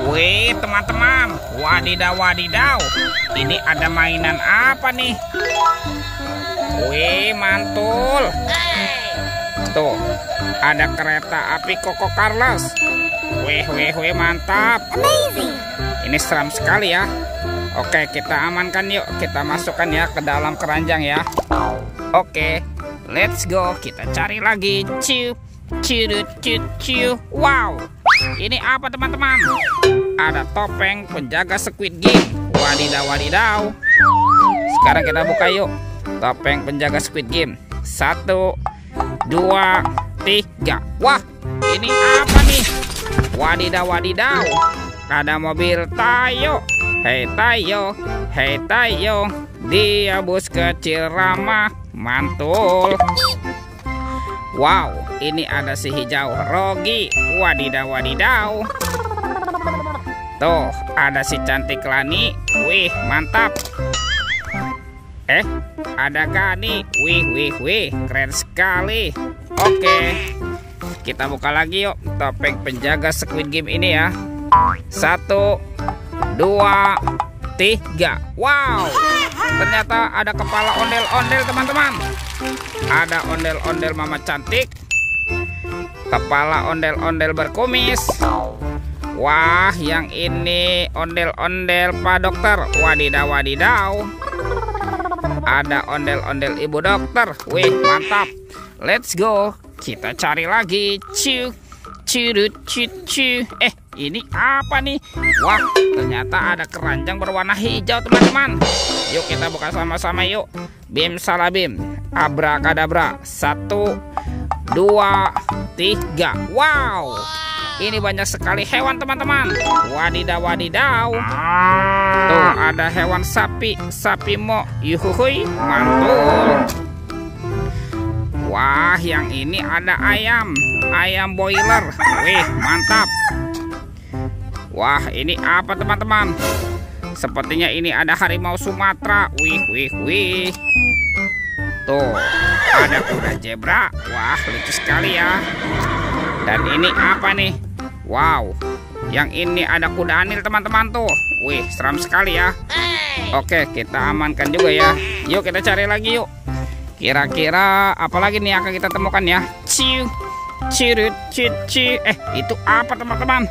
Wih, teman-teman. Wadidaw, wadidaw. Ini ada mainan apa nih? Wih, mantul. Tuh, ada kereta api Koko Carlos. Wih, mantap. Ini seram sekali ya. Oke, kita amankan yuk. Kita masukkan ya ke dalam keranjang ya. Oke, let's go. Kita cari lagi. Wow, ini apa teman-teman? Ada topeng penjaga Squid Game. Wadidaw, wadidaw. Sekarang kita buka yuk. Topeng penjaga Squid Game. 1, 2, 3. Wah, ini apa nih? Wadidaw, wadidaw. Ada mobil Tayo. Hei Tayo, hei Tayo. Dia bus kecil ramah, mantul. Wow, ini ada si hijau Rogi. Wadidaw, wadidaw. Tuh, ada si cantik Lani. Wih, mantap. Ada Gani. Wih, keren sekali. Oke, kita buka lagi yuk topeng penjaga Squid Game ini ya. 1, 2, 3. Wow, ternyata ada kepala ondel-ondel teman-teman. Ada ondel-ondel mama cantik, kepala ondel-ondel berkumis. Wah, yang ini ondel-ondel Pak Dokter. Wadidaw, wadidaw. Ada ondel-ondel Ibu Dokter. Wih, mantap. Let's go. Kita cari lagi. Ini apa nih? Wah, ternyata ada keranjang berwarna hijau teman-teman. Yuk kita buka sama-sama yuk. Bim salabim, abrakadabra. 1, 2, 3. Wow, ini banyak sekali hewan teman-teman. Wadidaw, wadidaw. Tuh, ada hewan sapi. Sapi mo. Yuhuhui, mantul. Wah, yang ini ada ayam. Ayam boiler. Wih, mantap. Wah, ini apa teman-teman? Sepertinya ini ada harimau Sumatera. Wih. Tuh, ada kuda zebra. Wah, lucu sekali ya. Dan ini apa nih? Wow, yang ini ada kuda anil teman-teman tuh. Wih, seram sekali ya. Oke, kita amankan juga ya. Yuk kita cari lagi yuk. Kira-kira apa lagi nih akan kita temukan ya? Itu apa teman-teman?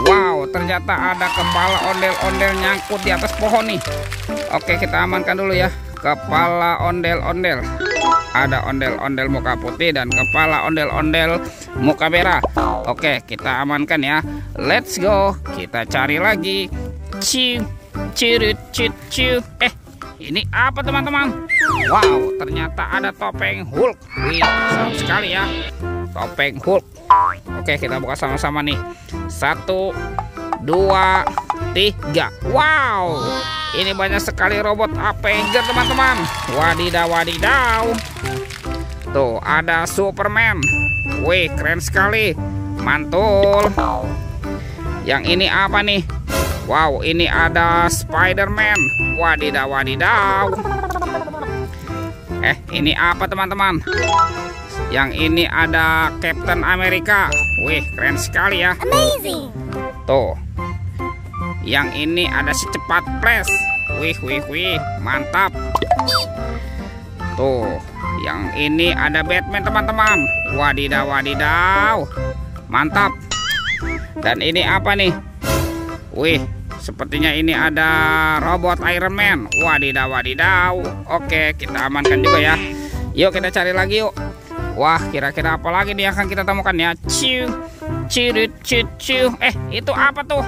Wow, ternyata ada kepala ondel-ondel nyangkut di atas pohon nih. Oke, kita amankan dulu ya. Kepala ondel-ondel. Ada ondel-ondel muka putih dan kepala ondel-ondel muka merah. Oke, kita amankan ya. Let's go. Kita cari lagi. Ini apa teman-teman? Wow, ternyata ada topeng Hulk. Wih, seram sekali ya. Topeng Hulk. Oke, kita buka sama-sama nih. 1, 2, 3. Wow, ini banyak sekali robot Avenger teman-teman. Wadidaw, wadidaw. Tuh, ada Superman. Wih, keren sekali. Mantul. Yang ini apa nih? Wow, ini ada Spider-Man. Wadidaw, wadidaw. Ini apa teman-teman? Yang ini ada Captain America. Wih, keren sekali ya. Amazing. Tuh, yang ini ada si cepat Flash. Wih, mantap. Tuh, yang ini ada Batman teman-teman. Wadidaw, wadidaw. Mantap. Dan ini apa nih? Wih, sepertinya ini ada robot Iron Man. Wadidaw, wadidaw. Oke, kita amankan juga ya. Yuk kita cari lagi yuk. Wah, kira-kira apa lagi nih yang akan kita temukan ya? Itu apa tuh?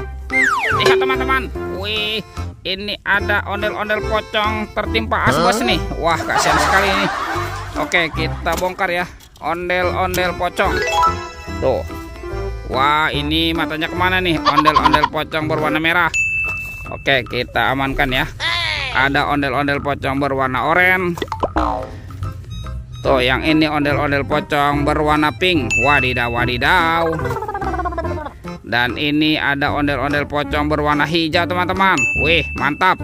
Lihat teman-teman. Wih, ini ada ondel-ondel pocong tertimpa asbes nih. Wah, kasihan sekali ini. Oke, kita bongkar ya. Ondel-ondel pocong. Tuh. Wah, ini matanya kemana nih? Ondel-ondel pocong berwarna merah. Oke, kita amankan ya. Ada ondel-ondel pocong berwarna oranye. Tuh, yang ini ondel-ondel pocong berwarna pink. Wadidaw, wadidaw. Dan ini ada ondel-ondel pocong berwarna hijau teman-teman. Wih, mantap.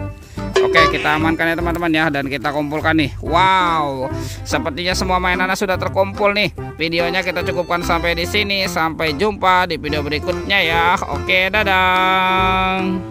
Oke, Oke, kita amankan ya teman-teman ya, dan kita kumpulkan nih. Wow, sepertinya semua mainannya sudah terkumpul nih. Videonya kita cukupkan sampai di sini. Sampai jumpa di video berikutnya ya. Oke, dadah.